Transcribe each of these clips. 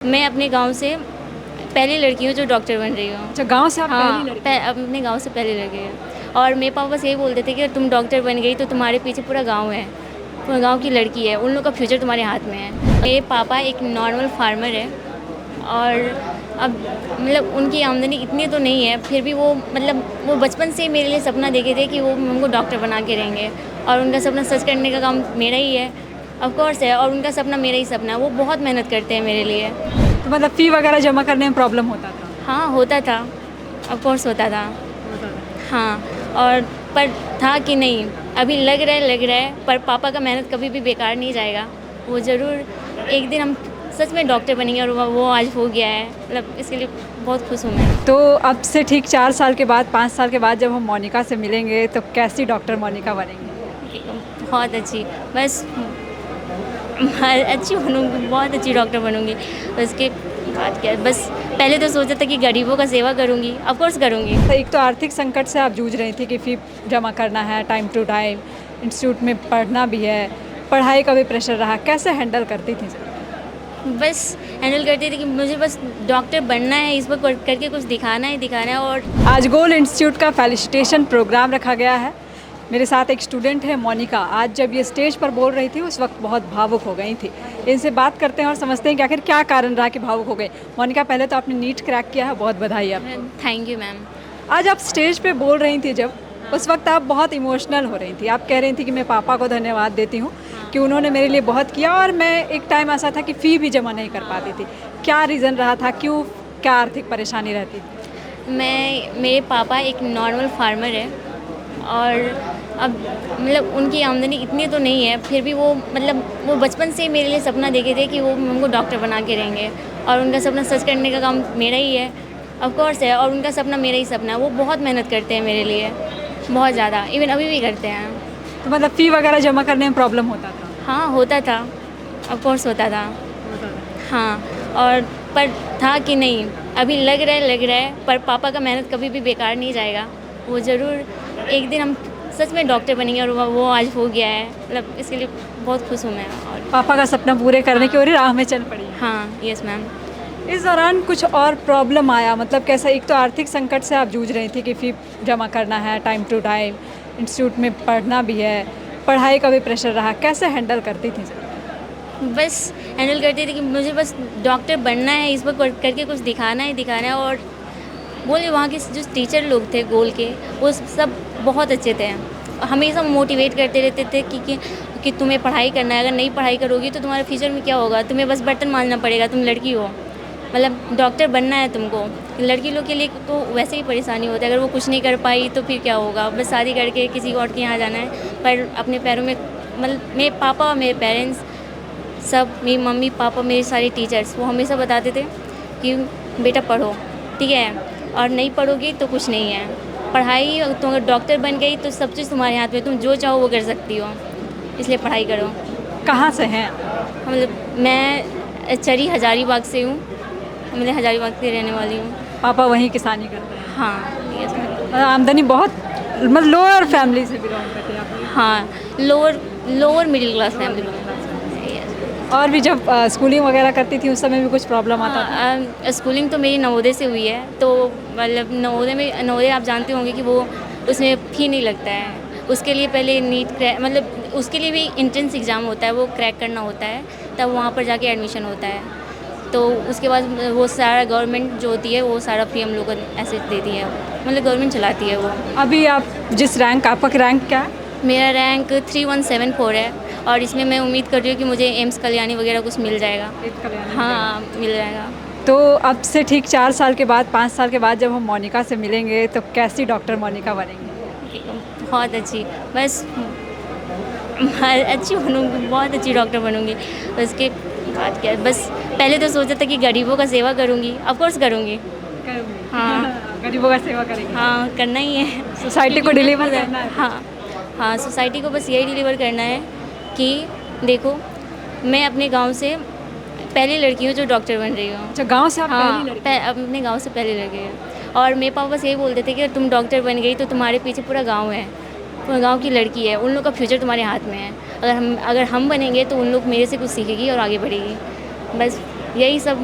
मैं अपने गांव से पहली लड़की हूँ जो डॉक्टर बन रही हूँ। अच्छा, गाँव से आप हाँ, पहली लड़की? अपने गांव से पहली लड़की हूँ। और मेरे पापा बस यही बोलते थे कि अगर तुम डॉक्टर बन गई तो तुम्हारे पीछे पूरा गांव है, पूरा गांव की लड़की है, उन लोग का फ्यूचर तुम्हारे हाथ में है। मेरे पापा एक नॉर्मल फार्मर है और अब मतलब उनकी आमदनी इतनी तो नहीं है, फिर भी वो मतलब वो बचपन से ही मेरे लिए सपना देखे थे कि वो हमको डॉक्टर बना के रहेंगे, और उनका सपना सच करने का काम मेरा ही है, ऑफ कोर्स है, और उनका सपना मेरा ही सपना है। वो बहुत मेहनत करते हैं मेरे लिए। तो मतलब फ़ी वगैरह जमा करने में प्रॉब्लम होता था? हाँ, होता था, ऑफ कोर्स होता था। हाँ, और पर था कि नहीं, अभी लग रहा है, पर पापा का मेहनत कभी भी बेकार नहीं जाएगा। वो ज़रूर एक दिन हम सच में डॉक्टर बनेंगे, और वो आज हो गया है। मतलब इसके लिए बहुत खुश हूँ मैं। तो अब से ठीक 4 साल के बाद, 5 साल के बाद जब हम मोनिका से मिलेंगे तो कैसी डॉक्टर मोनिका बनेंगी? बहुत अच्छी, बस अच्छी बनूँगी, बहुत अच्छी डॉक्टर बनूँगी। उसके बाद क्या, बस पहले तो सोचा था कि गरीबों का सेवा करूँगी, ऑफ कोर्स करूँगी। तो एक तो आर्थिक संकट से आप जूझ रही थी कि फ़ी जमा करना है टाइम टू टाइम, इंस्टीट्यूट में पढ़ना भी है, पढ़ाई का भी प्रेशर रहा, कैसे हैंडल करती थी? बस हैंडल करती थी कि मुझे बस डॉक्टर बनना है, इस पर करके कुछ दिखाना है। और आज गोल्ड इंस्टीट्यूट का फेलिसिटेशन प्रोग्राम रखा गया है। मेरे साथ एक स्टूडेंट है मोनिका। आज जब ये स्टेज पर बोल रही थी उस वक्त बहुत भावुक हो गई थी। इनसे बात करते हैं और समझते हैं कि आखिर क्या कारण रहा कि भावुक हो गई। मोनिका, पहले तो आपने नीट क्रैक किया है, बहुत बधाई आपको। Thank you ma'am. आज आप स्टेज पे बोल रही थी जब, उस वक्त आप बहुत इमोशनल हो रही थी। आप कह रही थी कि मैं पापा को धन्यवाद देती हूँ कि उन्होंने मेरे लिए बहुत किया, और मैं एक टाइम ऐसा था कि फ़ी भी जमा नहीं कर पाती थी। क्या रीज़न रहा था, क्यों, क्या आर्थिक परेशानी रहती थी? मेरे पापा एक नॉर्मल फार्मर है, और अब मतलब उनकी आमदनी इतनी तो नहीं है, फिर भी वो मतलब वो बचपन से ही मेरे लिए सपना देखे थे कि वो हमको डॉक्टर बना के रहेंगे, और उनका सपना सच करने का काम मेरा ही है, ऑफ कोर्स है, और उनका सपना मेरा ही सपना है। वो बहुत मेहनत करते हैं मेरे लिए, बहुत ज़्यादा, इवन अभी भी करते हैं। तो मतलब फ़ी वगैरह जमा करने में प्रॉब्लम होता था? हाँ, होता था, ऑफ कोर्स होता था। हाँ, और पर था कि नहीं, अभी लग रहा है, पर पापा का मेहनत कभी भी बेकार नहीं जाएगा। वो ज़रूर एक दिन हम सच में डॉक्टर बनेंगे, और वो आज हो गया है। मतलब इसके लिए बहुत खुश हूँ मैं। और पापा का सपना पूरे करने की ओर राह में चल पड़ी। हाँ, यस मैम। इस दौरान कुछ और प्रॉब्लम आया, मतलब कैसा? एक तो आर्थिक संकट से आप जूझ रही थी कि फ़ी जमा करना है टाइम टू टाइम, इंस्टीट्यूट में पढ़ना भी है, पढ़ाई का भी प्रेशर रहा, कैसे हैंडल करती थी? बस हैंडल करती थी कि मुझे बस डॉक्टर बनना है, इस पर करके कुछ दिखाना है। और बोले वहाँ के जो टीचर लोग थे गोल के, वो सब बहुत अच्छे थे। हमेशा मोटिवेट करते रहते थे कि तुम्हें पढ़ाई करना है, अगर नहीं पढ़ाई करोगी तो तुम्हारे फ्यूचर में क्या होगा, तुम्हें बस बर्तन मांजना पड़ेगा, तुम लड़की हो, मतलब डॉक्टर बनना है तुमको। लड़की लोग के लिए तो वैसे ही परेशानी होती है, अगर वो कुछ नहीं कर पाई तो फिर क्या होगा, बस शादी करके किसी और के यहाँ जाना है। पर अपने पैरों में, मतलब मेरे पापा और मेरे पेरेंट्स सब, मेरी मम्मी पापा, मेरे सारे टीचर्स, वो हमेशा बताते थे कि बेटा पढ़ो, ठीक है, और नहीं पढ़ोगी तो कुछ नहीं है। पढ़ाई, तुम अगर डॉक्टर बन गई तो सब चीज़ तुम्हारे हाथ में, तुम जो चाहो वो कर सकती हो, इसलिए पढ़ाई करो। कहाँ से हैं? मतलब मैं चरी हजारीबाग से हूँ, मतलब हजारीबाग की रहने वाली हूँ। पापा वहीं किसानी करते हैं? हाँ, यस मैम। आमदनी बहुत, मतलब लोअर फैमिली से बिलोंग करते हैं आप? हाँ, लोअर मिडिल क्लास फैमिली में। और भी जब स्कूलिंग वगैरह करती थी उस समय भी कुछ प्रॉब्लम आता था? स्कूलिंग तो मेरी नवोदय से हुई है, तो मतलब नवोदय आप जानते होंगे कि वो उसमें फ़ी नहीं लगता है। उसके लिए पहले नीट क्रैक, मतलब उसके लिए भी एंट्रेंस एग्ज़ाम होता है, वो क्रैक करना होता है, तब वहाँ पर जाके एडमिशन होता है। तो उसके बाद वो सारा गवर्नमेंट जो होती है वो सारा फ़ी हम लोग को ऐसे देती है, मतलब गवर्नमेंट चलाती है वो। अभी आप जिस रैंक, आपका रैंक क्या है? मेरा रैंक 3174 है, और इसमें मैं उम्मीद कर रही हूँ कि मुझे एम्स कल्याणी वगैरह कुछ मिल जाएगा। हाँ, मिल जाएगा। तो अब से ठीक 4 साल के बाद, 5 साल के बाद जब हम मोनिका से मिलेंगे तो कैसी डॉक्टर मोनिका बनेंगी? बहुत अच्छी, बस अच्छी बनूँगी, बहुत अच्छी डॉक्टर बनूँगी। उसके बाद क्या, बस पहले तो सोचा था कि गरीबों का सेवा करूँगी, ऑफ कोर्स करूँगी। हाँ। गरीबों का सेवा करेंगे। हाँ, करना ही है। सोसाइटी को डिलीवर करना है। हाँ, हाँ, सोसाइटी को बस यही डिलीवर करना है कि देखो, मैं अपने गांव से पहली लड़की हूँ जो डॉक्टर बन रही हूँ। अच्छा, गाँव से आप हाँ, पहली लड़की? अपने गांव से पहली लड़की हूँ। और मेरे पापा बस यही बोलते थे कि अगर तुम डॉक्टर बन गई तो तुम्हारे पीछे पूरा गाँव है, पूरा गाँव की लड़की है, उन लोग का फ्यूचर तुम्हारे हाथ में है। अगर हम बनेंगे तो उन लोग मेरे से कुछ सीखेगी और आगे बढ़ेगी। बस यही सब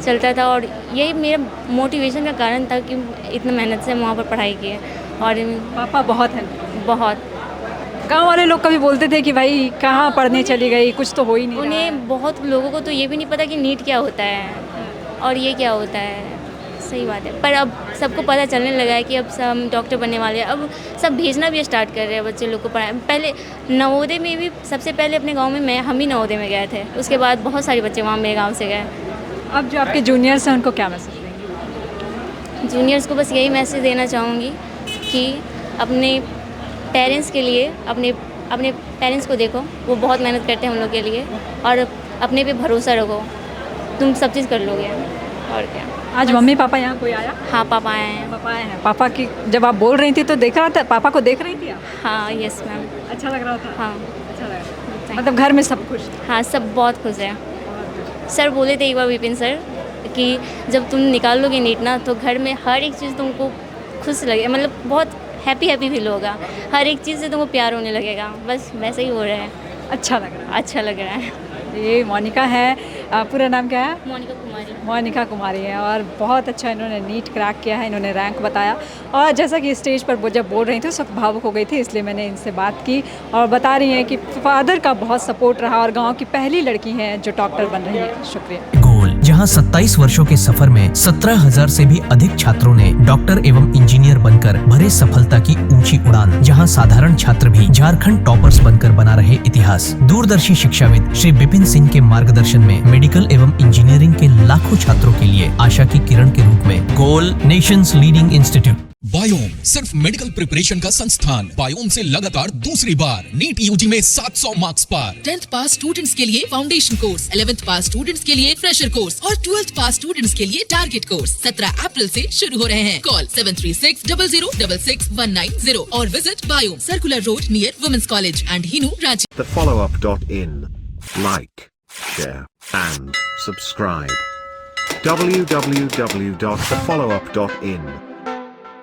चलता था, और यही मेरा मोटिवेशन का कारण था कि इतना मेहनत से वहाँ पर पढ़ाई की है। और पापा बहुत हेल्प, बहुत गांव वाले लोग कभी बोलते थे कि भाई कहाँ पढ़ने चली गई, कुछ तो हो ही नहीं रहा है। उन्हें बहुत लोगों को तो ये भी नहीं पता कि नीट क्या होता है और ये क्या होता है। सही बात है, पर अब सबको पता चलने लगा है कि अब सब डॉक्टर बनने वाले हैं। अब सब भेजना भी स्टार्ट कर रहे हैं बच्चे लोग को पढ़ाए। पहले नवोदय में भी सबसे पहले अपने गांव में हम ही नवोदय में गए थे, उसके बाद बहुत सारे बच्चे वहाँ मेरे गांव से गए। अब जो आपके जूनियर्स हैं उनको क्या मैसेज देंगे? जूनियर्स को बस यही मैसेज देना चाहूँगी कि अपने पेरेंट्स के लिए अपने पेरेंट्स को देखो, वो बहुत मेहनत करते हैं हम लोग के लिए, और अपने पे भरोसा रखो, तुम सब चीज़ कर लोगे। और क्या। आज मम्मी पापा यहाँ कोई आया? हाँ, पापा आए हैं। पापा आए हैं। पापा की जब आप बोल रही थी तो देख रहा था, पापा को देख रही थी आप? हाँ, यस मैम। अच्छा लग रहा था? हाँ, अच्छा लग रहा था। मतलब घर में सब खुश? हाँ, सब बहुत खुश है। सर बोले थे एक बार, विपिन सर, कि जब तुम निकाल लोगे नीट ना तो घर में हर एक चीज़ तुमको खुश लगे, मतलब बहुत हैप्पी फील होगा, हर एक चीज़ से तुमको प्यार होने लगेगा। बस वैसे ही हो रहा है। अच्छा लग रहा अच्छा लग रहा है। है। ये मोनिका है, पूरा नाम क्या है? मोनिका कुमारी। मोनिका कुमारी है, और बहुत अच्छा इन्होंने नीट क्रैक किया है, इन्होंने रैंक बताया। और जैसा कि स्टेज पर वो जब बोल रही थी उस वक्त भावुक हो गई थी, इसलिए मैंने इनसे बात की, और बता रही हैं कि फादर का बहुत सपोर्ट रहा और गांव की पहली लड़की हैं जो डॉक्टर बन रही है। शुक्रिया। गोल, जहां 27 वर्षों के सफर में 17,000 से भी अधिक छात्रों ने डॉक्टर एवं इंजीनियर बनकर भरे सफलता की ऊंची उड़ान, जहां साधारण छात्र भी झारखंड टॉपर्स बनकर बना रहे इतिहास। दूरदर्शी शिक्षाविद श्री विपिन सिंह के मार्गदर्शन में मेडिकल एवं इंजीनियरिंग के लाखों छात्रों के लिए आशा की किरण के रूप में गोल, नेशंस लीडिंग इंस्टीट्यूट। बायोम सिर्फ मेडिकल प्रिपरेशन का संस्थान। बायोम से लगातार दूसरी बार नीट यूजी में 700 मार्क्स पार। 10th पास स्टूडेंट्स के लिए फाउंडेशन कोर्स, 11th पास स्टूडेंट्स के लिए फ्रेशर कोर्स और 12th पास स्टूडेंट्स के लिए टारगेट कोर्स 17 अप्रैल से शुरू हो रहे हैं। कॉल 7360066190 और visit biome, circular road near women's college and Hinoo, Ranchi. thefollowup.in. Like, share, and subscribe. www.thefollowup.in